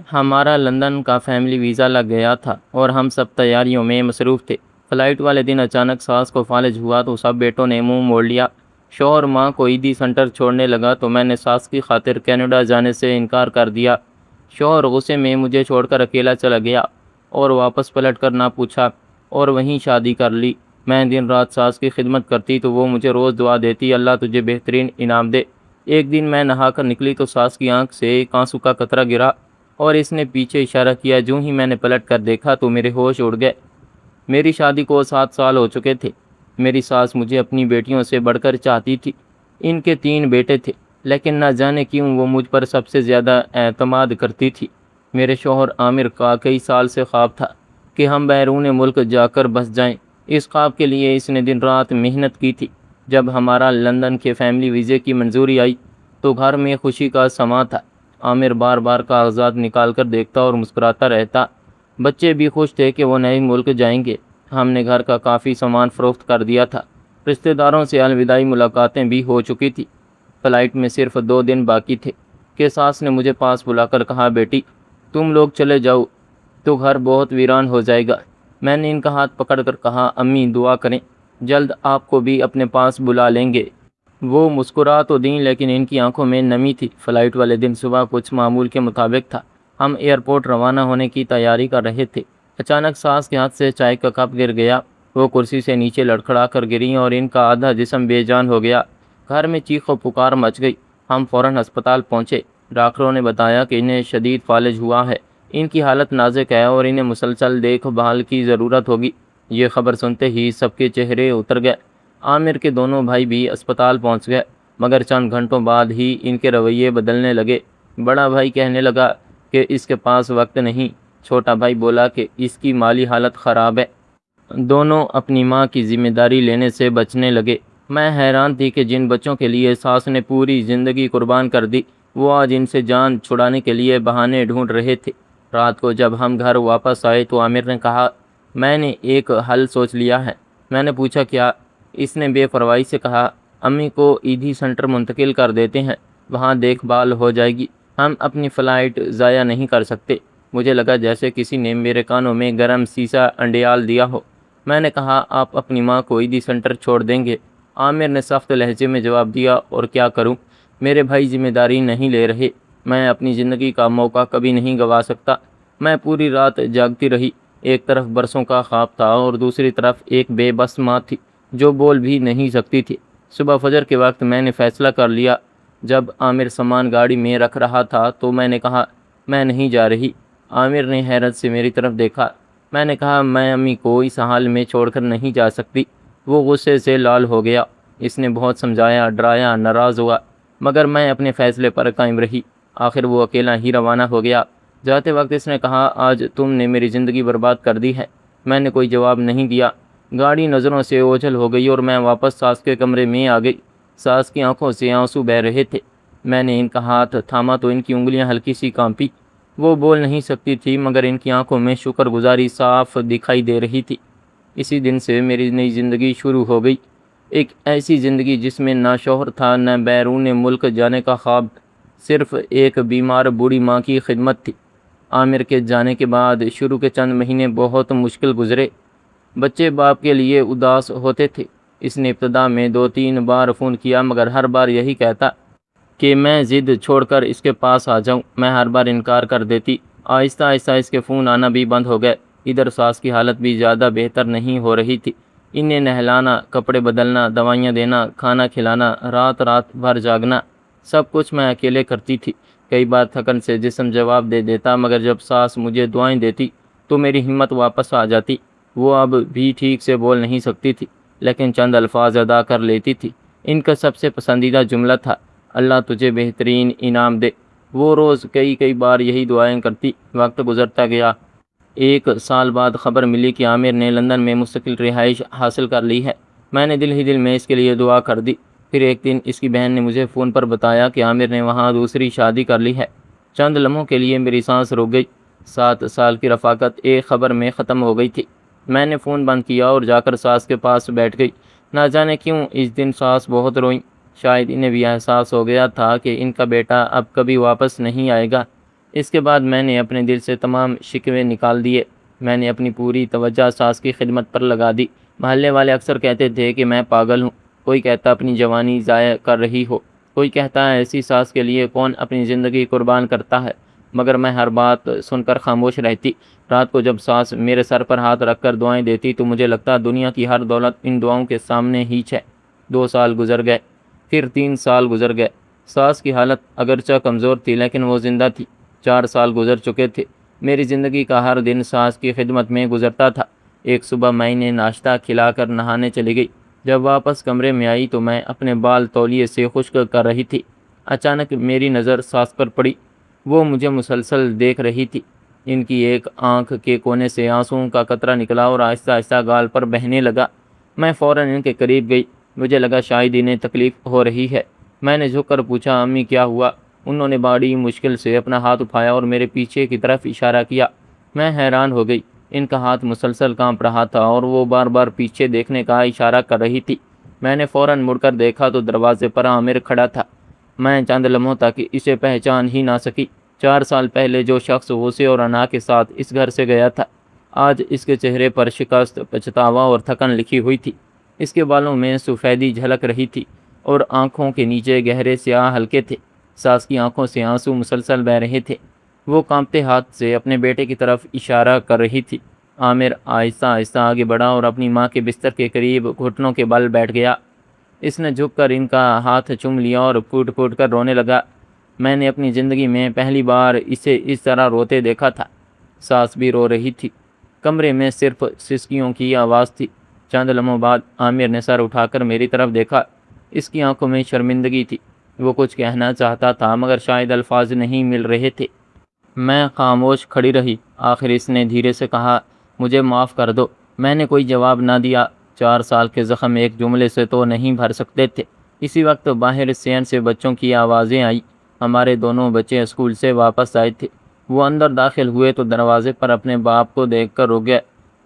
ہمارا لندن کا family visa لگ گیا تھا اور ہم سب تیاریوں میں مصروف تھے۔ فلائٹ والے دن اچانک ساس کو فالج ہوا تو سب بیٹوں نے منہ موڑ لیا۔ شوہر ماں کو عیدی سینٹر چھوڑنے لگا تو میں نے ساس کی خاطر کینیڈا جانے سے انکار کر دیا۔ شوہر غصے میں مجھے چھوڑ کر اکیلا چلا گیا اور واپس پلٹ کر نہ پوچھا اور وہیں شادی کر لی۔ میں دن رات ساس کی خدمت کرتی تو وہ مجھے روز دعا دیتی، اللہ تجھے بہترین انعام دے۔ ایک دن میں نہا کر نکلی تو ساس کی آنکھ سے ایک آنسو کا قطرہ گرا اور اس نے پیچھے اشارہ کیا۔ جوں ہی میں نے پلٹ کر دیکھا تو میرے ہوش اڑ گئے۔ میری شادی کو 7 سال ہو چکے تھے۔ میری ساس مجھے اپنی بیٹیوں سے بڑھ کر چاہتی تھی۔ ان کے 3 بیٹے تھے، لیکن نہ جانے کیوں وہ مجھ پر سب سے زیادہ اعتماد کرتی تھی۔ میرے شوہر عامر کا کئی سال سے خواب تھا کہ ہم بیرون ملک جا کر بس جائیں۔ اس خواب کے لیے اس نے دن رات محنت کی تھی۔ جب ہمارا لندن کے فیملی ویزے کی منظوری آئی تو گھر میں خوشی کا سماں تھا۔ عامر بار بار کاغذات نکال کر دیکھتا اور مسکراتا رہتا۔ بچے بھی خوش تھے کہ وہ نئے ملک جائیں گے۔ ہم نے گھر کا کافی سامان فروخت کر دیا تھا۔ رشتہ داروں سے الوداعی ملاقاتیں بھی ہو چکی تھی۔ فلائٹ میں صرف 2 دن باقی تھے کہ ساس نے مجھے پاس بلا کر کہا، بیٹی تم لوگ چلے جاؤ تو گھر بہت ویران ہو جائے گا۔ میں نے ان کا ہاتھ پکڑ کر کہا، امی دعا کریں، جلد آپ کو بھی اپنے پاس بلا لیں گے۔ وہ مسکرا تو دیں لیکن ان کی آنکھوں میں نمی تھی۔ فلائٹ والے دن صبح کچھ معمول کے مطابق تھا۔ ہم ایئرپورٹ روانہ ہونے کی تیاری کر رہے تھے۔ اچانک ساس کے ہاتھ سے چائے کا کپ گر گیا۔ وہ کرسی سے نیچے لڑکھڑا کر گریں اور ان کا آدھا جسم بے جان ہو گیا۔ گھر میں چیخ و پکار مچ گئی۔ ہم فوراً ہسپتال پہنچے۔ ڈاکٹروں نے بتایا کہ انہیں شدید فالج ہوا ہے۔ ان کی حالت نازک ہے اور انہیں مسلسل دیکھ بھال کی ضرورت ہوگی۔ یہ خبر سنتے ہی سب کے چہرے اتر گئے۔ عامر کے دونوں بھائی بھی اسپتال پہنچ گئے، مگر چند گھنٹوں بعد ہی ان کے رویے بدلنے لگے۔ بڑا بھائی کہنے لگا کہ اس کے پاس وقت نہیں۔ چھوٹا بھائی بولا کہ اس کی مالی حالت خراب ہے۔ دونوں اپنی ماں کی ذمہ داری لینے سے بچنے لگے۔ میں حیران تھی کہ جن بچوں کے لیے ساس نے پوری زندگی قربان کر دی، وہ آج ان سے جان چھڑانے کے لیے بہانے ڈھونڈ رہے تھے۔ رات کو جب ہم گھر واپس آئے تو عامر نے کہا، میں نے ایک حل سوچ لیا ہے۔ میں نے پوچھا، کیا؟ اس نے بے پرواہی سے کہا، امی کو ایدھی سینٹر منتقل کر دیتے ہیں، وہاں دیکھ بھال ہو جائے گی، ہم اپنی فلائٹ ضائع نہیں کر سکتے۔ مجھے لگا جیسے کسی نے میرے کانوں میں گرم سیسا انڈیال دیا ہو۔ میں نے کہا، آپ اپنی ماں کو ایدھی سینٹر چھوڑ دیں گے؟ عامر نے سخت لہجے میں جواب دیا، اور کیا کروں؟ میرے بھائی ذمہ داری نہیں لے رہے، میں اپنی زندگی کا موقع کبھی نہیں گنوا سکتا۔ میں پوری رات جاگتی رہی۔ ایک طرف برسوں کا خواب تھا اور دوسری طرف ایک بے بس ماں تھی جو بول بھی نہیں سکتی تھی۔ صبح فجر کے وقت میں نے فیصلہ کر لیا۔ جب عامر سامان گاڑی میں رکھ رہا تھا تو میں نے کہا، میں نہیں جا رہی۔ عامر نے حیرت سے میری طرف دیکھا۔ میں نے کہا، میں امی کو اس حال میں چھوڑ کر نہیں جا سکتی۔ وہ غصے سے لال ہو گیا۔ اس نے بہت سمجھایا، ڈرایا، ناراض ہوا، مگر میں اپنے فیصلے پر قائم رہی۔ آخر وہ اکیلا ہی روانہ ہو گیا۔ جاتے وقت اس نے کہا، آج تم نے میری زندگی برباد کر دی ہے۔ میں نے کوئی جواب نہیں دیا۔ گاڑی نظروں سے اوجھل ہو گئی اور میں واپس ساس کے کمرے میں آ گئی۔ ساس کی آنکھوں سے آنسو بہہ رہے تھے۔ میں نے ان کا ہاتھ تھاما تو ان کی انگلیاں ہلکی سی کانپی۔ وہ بول نہیں سکتی تھی مگر ان کی آنکھوں میں شکر گزاری صاف دکھائی دے رہی تھی۔ اسی دن سے میری نئی زندگی شروع ہو گئی، ایک ایسی زندگی جس میں نہ شوہر تھا، نہ بیرون ملک جانے کا خواب، صرف ایک بیمار بوڑھی ماں کی خدمت تھی۔ عامر کے جانے کے بعد شروع کے چند مہینے بہت مشکل گزرے۔ بچے باپ کے لیے اداس ہوتے تھے۔ اس نے ابتدا میں 2-3 بار فون کیا مگر ہر بار یہی کہتا کہ میں ضد چھوڑ کر اس کے پاس آ جاؤں۔ میں ہر بار انکار کر دیتی۔ آہستہ آہستہ اس کے فون آنا بھی بند ہو گئے۔ ادھر ساس کی حالت بھی زیادہ بہتر نہیں ہو رہی تھی۔ انہیں نہلانا، کپڑے بدلنا، دوائیاں دینا، کھانا کھلانا، رات رات بھر جاگنا، سب کچھ میں اکیلے کرتی تھی۔ کئی بار تھکن سے جسم جواب دے دیتا مگر جب ساس مجھے دعائیں دیتی تو میری ہمت واپس آ جاتی۔ وہ اب بھی ٹھیک سے بول نہیں سکتی تھی لیکن چند الفاظ ادا کر لیتی تھی۔ ان کا سب سے پسندیدہ جملہ تھا، اللہ تجھے بہترین انعام دے۔ وہ روز کئی بار یہی دعائیں کرتی۔ وقت گزرتا گیا۔ 1 سال بعد خبر ملی کہ عامر نے لندن میں مستقل رہائش حاصل کر لی ہے۔ میں نے دل ہی دل میں اس کے لیے دعا کر دی۔ پھر ایک دن اس کی بہن نے مجھے فون پر بتایا کہ عامر نے وہاں دوسری شادی کر لی ہے۔ چند لمحوں کے لیے میری سانس رک گئی۔ 7 سال کی رفاقت ایک خبر میں ختم ہو گئی تھی۔ میں نے فون بند کیا اور جا کر ساس کے پاس بیٹھ گئی۔ نہ جانے کیوں اس دن ساس بہت روئیں۔ شاید انہیں بھی احساس ہو گیا تھا کہ ان کا بیٹا اب کبھی واپس نہیں آئے گا۔ اس کے بعد میں نے اپنے دل سے تمام شکوے نکال دیے۔ میں نے اپنی پوری توجہ ساس کی خدمت پر لگا دی۔ محلے والے اکثر کہتے تھے کہ میں پاگل ہوں، کوئی کہتا اپنی جوانی ضائع کر رہی ہو، کوئی کہتا ہے ایسی ساس کے لیے کون اپنی زندگی قربان کرتا ہے، مگر میں ہر بات سن کر خاموش رہتی۔ رات کو جب ساس میرے سر پر ہاتھ رکھ کر دعائیں دیتی تو مجھے لگتا دنیا کی ہر دولت ان دعاؤں کے سامنے ہیچ ہے۔ 2 سال گزر گئے، پھر 3 سال گزر گئے۔ ساس کی حالت اگرچہ کمزور تھی لیکن وہ زندہ تھی۔ 4 سال گزر چکے تھے۔ میری زندگی کا ہر دن ساس کی خدمت میں گزرتا تھا۔ ایک صبح میں نے ناشتہ کھلا کر نہانے چلی گئی۔ جب واپس کمرے میں آئی تو میں اپنے بال تولیے سے خشک کر رہی تھی۔ اچانک میری نظر ساس پر پڑی۔ وہ مجھے مسلسل دیکھ رہی تھی۔ ان کی ایک آنکھ کے کونے سے آنسوؤں کا قطرہ نکلا اور آہستہ آہستہ گال پر بہنے لگا۔ میں فوراً ان کے قریب گئی۔ مجھے لگا شاید انہیں تکلیف ہو رہی ہے۔ میں نے جھک کر پوچھا، امی کیا ہوا؟ انہوں نے بڑی مشکل سے اپنا ہاتھ اٹھایا اور میرے پیچھے کی طرف اشارہ کیا۔ میں حیران ہو گئی۔ ان کا ہاتھ مسلسل کانپ رہا تھا اور وہ بار بار پیچھے دیکھنے کا اشارہ کر رہی تھی۔ میں نے فوراً مڑ کر دیکھا تو دروازے پر عامر کھڑا تھا۔ میں چند لمحوں تک اسے پہچان ہی نہ سکی۔ 4 سال پہلے جو شخص غصے اور انا کے ساتھ اس گھر سے گیا تھا، آج اس کے چہرے پر شکست، پچھتاوا اور تھکن لکھی ہوئی تھی۔ اس کے بالوں میں سفیدی جھلک رہی تھی اور آنکھوں کے نیچے گہرے سیاہ حلقے تھے۔ ساس کی آنکھوں سے آنسو مسلسل بہہ رہے تھے۔ وہ کانپتے ہاتھ سے اپنے بیٹے کی طرف اشارہ کر رہی تھی۔ عامر آہستہ آہستہ آگے بڑھا اور اپنی ماں کے بستر کے قریب گھٹنوں کے بل بیٹھ گیا۔ اس نے جھک کر ان کا ہاتھ چوم لیا اور پھوٹ پھوٹ کر رونے لگا۔ میں نے اپنی زندگی میں پہلی بار اسے اس طرح روتے دیکھا تھا۔ ساس بھی رو رہی تھی۔ کمرے میں صرف سسکیوں کی آواز تھی۔ چند لمحوں بعد عامر نے سر اٹھا کر میری طرف دیکھا۔ اس کی آنکھوں میں شرمندگی تھی۔ وہ کچھ کہنا چاہتا تھا مگر شاید الفاظ نہیں مل رہے تھے۔ میں خاموش کھڑی رہی۔ آخر اس نے دھیرے سے کہا، مجھے معاف کر دو۔ میں نے کوئی جواب نہ دیا۔ 4 سال کے زخم ایک جملے سے تو نہیں بھر سکتے تھے۔ اسی وقت باہر صحن سے بچوں کی آوازیں آئیں۔ ہمارے دونوں بچے اسکول سے واپس آئے تھے۔ وہ اندر داخل ہوئے تو دروازے پر اپنے باپ کو دیکھ کر رک گئے۔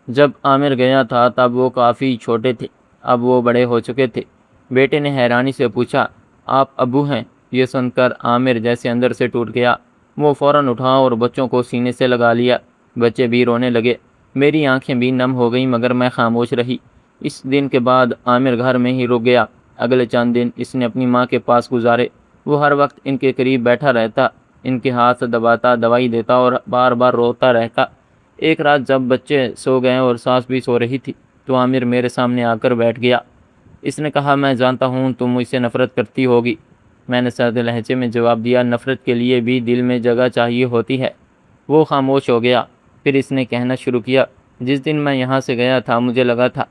جب عامر گیا تھا تب وہ کافی چھوٹے تھے، اب وہ بڑے ہو چکے تھے۔ بیٹے نے حیرانی سے پوچھا، آپ ابو ہیں؟ یہ سن کر عامر جیسے اندر سے ٹوٹ گیا۔ وہ فوراً اٹھا اور بچوں کو سینے سے لگا لیا۔ بچے بھی رونے لگے۔ میری آنکھیں بھی نم ہو گئیں مگر میں خاموش رہی۔ اس دن کے بعد عامر گھر میں ہی رک گیا۔ اگلے چند دن اس نے اپنی ماں کے پاس گزارے۔ وہ ہر وقت ان کے قریب بیٹھا رہتا، ان کے ہاتھ دباتا، دوائی دیتا اور بار بار روتا رہتا۔ ایک رات جب بچے سو گئے اور ساس بھی سو رہی تھی تو عامر میرے سامنے آ کر بیٹھ گیا۔ اس نے کہا، میں جانتا ہوں تم مجھ سے نفرت کرتی ہوگی۔ میں نے سرد لہجے میں جواب دیا، نفرت کے لیے بھی دل میں جگہ چاہیے ہوتی ہے۔ وہ خاموش ہو گیا۔ پھر اس نے کہنا شروع کیا، جس دن میں یہاں سے گیا تھا مجھے لگا تھا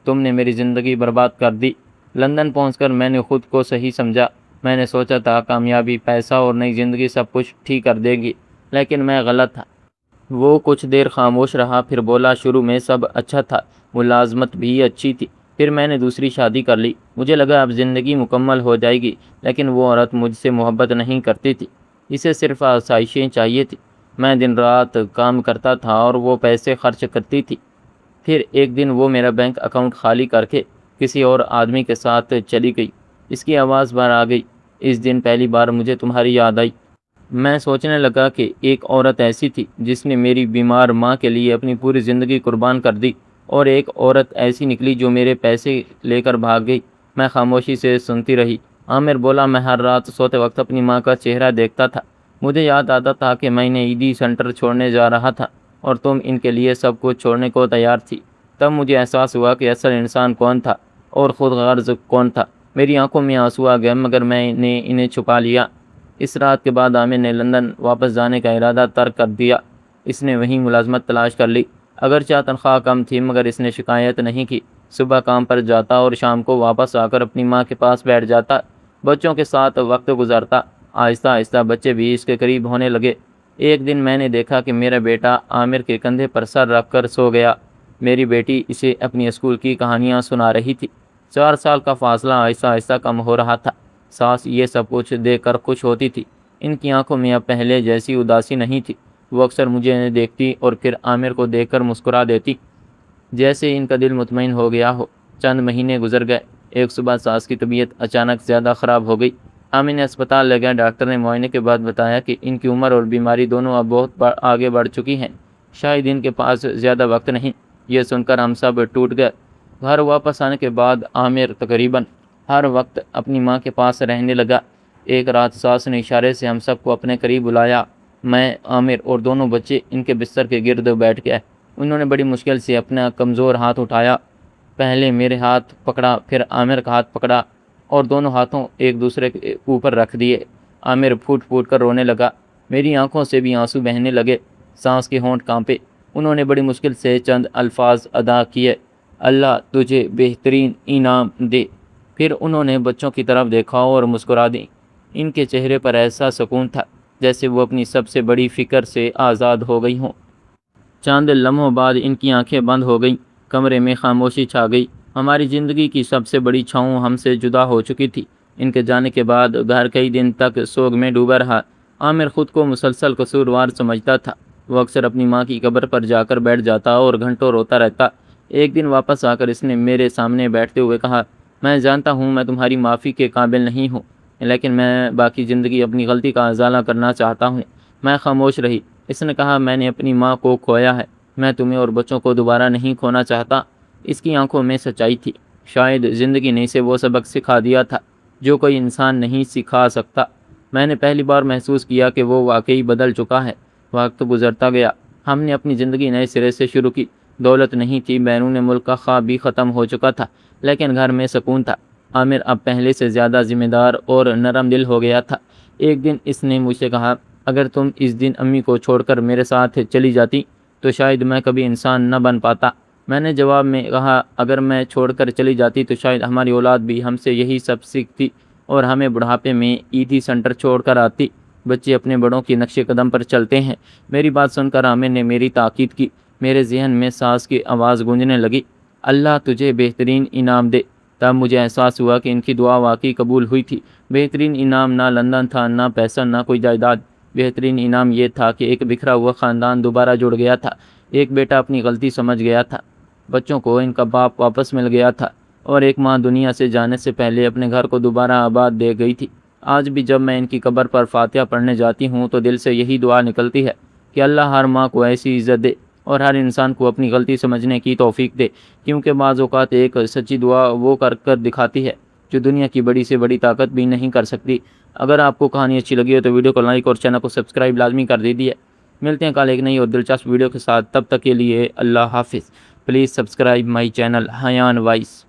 تم نے میری زندگی برباد کر دی۔ لندن پہنچ کر میں نے خود کو صحیح سمجھا۔ میں نے سوچا تھا کامیابی، پیسہ اور نئی زندگی سب کچھ ٹھیک کر دے گی، لیکن میں غلط تھا۔ وہ کچھ دیر خاموش رہا پھر بولا، شروع میں سب اچھا تھا، ملازمت بھی اچھی تھی، پھر میں نے دوسری شادی کر لی۔ مجھے لگا اب زندگی مکمل ہو جائے گی، لیکن وہ عورت مجھ سے محبت نہیں کرتی تھی، اسے صرف آسائشیں چاہیے تھی۔ میں دن رات کام کرتا تھا اور وہ پیسے خرچ کرتی تھی۔ پھر ایک دن وہ میرا بینک اکاؤنٹ خالی کر کے کسی اور آدمی کے ساتھ چلی گئی۔ اس کی آواز بھر آ گئی۔ اس دن پہلی بار مجھے تمہاری یاد آئی۔ میں سوچنے لگا کہ ایک عورت ایسی تھی جس نے میری بیمار ماں کے لیے اپنی پوری زندگی قربان کر دی، اور ایک عورت ایسی نکلی جو میرے پیسے لے کر بھاگ گئی۔ میں خاموشی سے سنتی رہی۔ عامر بولا، میں ہر رات سوتے وقت اپنی ماں کا چہرہ دیکھتا تھا۔ مجھے یاد آتا تھا کہ میں انہیں عیدی سینٹر چھوڑنے جا رہا تھا اور تم ان کے لیے سب کچھ چھوڑنے کو تیار تھی۔ تب مجھے احساس ہوا کہ اصل انسان کون تھا اور خود غرض کون تھا۔ میری آنکھوں میں آنسو آ گئے مگر میں نے انہیں چھپا لیا۔ اس رات کے بعد عامر نے لندن واپس جانے کا ارادہ ترک کر دیا۔ اس نے وہیں ملازمت تلاش کر لی۔ اگرچہ تنخواہ کم تھی مگر اس نے شکایت نہیں کی۔ صبح کام پر جاتا اور شام کو واپس آ کر اپنی ماں کے پاس بیٹھ جاتا، بچوں کے ساتھ وقت گزارتا۔ آہستہ آہستہ بچے بھی اس کے قریب ہونے لگے۔ ایک دن میں نے دیکھا کہ میرا بیٹا عامر کے کندھے پر سر رکھ کر سو گیا۔ میری بیٹی اسے اپنی اسکول کی کہانیاں سنا رہی تھی۔ 4 سال کا فاصلہ آہستہ آہستہ کم ہو رہا تھا۔ ساس یہ سب کچھ دیکھ کر خوش ہوتی تھی۔ ان کی آنکھوں میں اب پہلے جیسی اداسی نہیں تھی۔ وہ اکثر مجھے دیکھتی اور پھر عامر کو دیکھ کر مسکرا دیتی، جیسے ان کا دل مطمئن ہو گیا ہو۔ چند مہینے گزر گئے۔ ایک صبح ساس کی طبیعت اچانک زیادہ خراب ہو گئی۔ آمر نے اسپتال لے گیا۔ ڈاکٹر نے معائنے کے بعد بتایا کہ ان کی عمر اور بیماری دونوں اب بہت آگے بڑھ چکی ہیں، شاید ان کے پاس زیادہ وقت نہیں۔ یہ سن کر ہم سب ٹوٹ گئے۔ گھر واپس آنے کے بعد عامر تقریباً ہر وقت اپنی ماں کے پاس رہنے لگا۔ ایک رات ساس نے اشارے سے ہم سب کو اپنے قریب بلایا۔ میں، عامر اور دونوں بچے ان کے بستر کے گرد بیٹھ گئے۔ انہوں نے بڑی مشکل سے اپنا کمزور ہاتھ اٹھایا، پہلے میرے ہاتھ پکڑا، پھر عامر کا ہاتھ پکڑا اور دونوں ہاتھوں ایک دوسرے کے اوپر رکھ دیے۔ عامر پھوٹ پھوٹ کر رونے لگا، میری آنکھوں سے بھی آنسو بہنے لگے، سانس کے ہونٹ کانپے۔ انہوں نے بڑی مشکل سے چند الفاظ ادا کیے، اللہ تجھے بہترین انعام دے۔ پھر انہوں نے بچوں کی طرف دیکھا اور مسکرا دی۔ ان کے چہرے پر ایسا سکون تھا جیسے وہ اپنی سب سے بڑی فکر سے آزاد ہو گئی ہوں۔ چند لمحوں بعد ان کی آنکھیں بند ہو گئیں، کمرے میں خاموشی چھا گئی۔ ہماری زندگی کی سب سے بڑی چھاؤں ہم سے جدا ہو چکی تھی۔ ان کے جانے کے بعد گھر کئی دن تک سوگ میں ڈوبا رہا۔ عامر خود کو مسلسل قصوروار سمجھتا تھا۔ وہ اکثر اپنی ماں کی قبر پر جا کر بیٹھ جاتا اور گھنٹوں روتا رہتا۔ ایک دن واپس آ کر اس نے میرے سامنے بیٹھتے ہوئے کہا، میں جانتا ہوں میں تمہاری معافی کے قابل نہیں ہوں، لیکن میں باقی زندگی اپنی غلطی کا ازالہ کرنا چاہتا ہوں۔ میں خاموش رہی۔ اس نے کہا، میں نے اپنی ماں کو کھویا ہے، میں تمہیں اور بچوں کو دوبارہ نہیں کھونا چاہتا۔ اس کی آنکھوں میں سچائی تھی۔ شاید زندگی نے اسے وہ سبق سکھا دیا تھا جو کوئی انسان نہیں سکھا سکتا۔ میں نے پہلی بار محسوس کیا کہ وہ واقعی بدل چکا ہے۔ وقت گزرتا گیا، ہم نے اپنی زندگی نئے سرے سے شروع کی۔ دولت نہیں تھی، بیرون ملک کا خواب بھی ختم ہو چکا تھا، لیکن گھر میں سکون تھا۔ عامر اب پہلے سے زیادہ ذمہ دار اور نرم دل ہو گیا تھا۔ ایک دن اس نے مجھ سے کہا، اگر تم اس دن امی کو چھوڑ کر میرے ساتھ چلی جاتی تو شاید میں کبھی انسان نہ بن پاتا۔ میں نے جواب میں کہا، اگر میں چھوڑ کر چلی جاتی تو شاید ہماری اولاد بھی ہم سے یہی سب سیکھتی اور ہمیں بڑھاپے میں ایدھی سینٹر چھوڑ کر آتی۔ بچے اپنے بڑوں کی نقش قدم پر چلتے ہیں۔ میری بات سن کر عامر نے میری تاکید کی۔ میرے ذہن میں ساس کی آواز گونجنے لگی، اللہ تجھے بہترین انعام دے۔ تب مجھے احساس ہوا کہ ان کی دعا واقعی قبول ہوئی تھی۔ بہترین انعام نہ لندن تھا، نہ پیسہ، نہ کوئی جائیداد۔ بہترین انعام یہ تھا کہ ایک بکھرا ہوا خاندان دوبارہ جڑ گیا تھا۔ ایک بیٹا اپنی غلطی سمجھ گیا تھا، بچوں کو ان کا باپ واپس مل گیا تھا، اور ایک ماں دنیا سے جانے سے پہلے اپنے گھر کو دوبارہ آباد دے گئی تھی۔ آج بھی جب میں ان کی قبر پر فاتحہ پڑھنے جاتی ہوں تو دل سے یہی دعا نکلتی ہے کہ اللہ ہر ماں کو ایسی عزت دے اور ہر انسان کو اپنی غلطی سمجھنے کی توفیق دے، کیونکہ بعض اوقات ایک سچی دعا وہ کر دکھاتی ہے جو دنیا کی بڑی سے بڑی طاقت بھی نہیں کر سکتی۔ اگر آپ کو کہانی اچھی لگی ہو تو ویڈیو کو لائک اور چینل کو سبسکرائب لازمی کر دیجیے۔ ملتے ہیں کل ایک نئی اور دلچسپ ویڈیو کے ساتھ، تب تک کے لیے اللہ حافظ۔ Please subscribe my channel Hayan voice.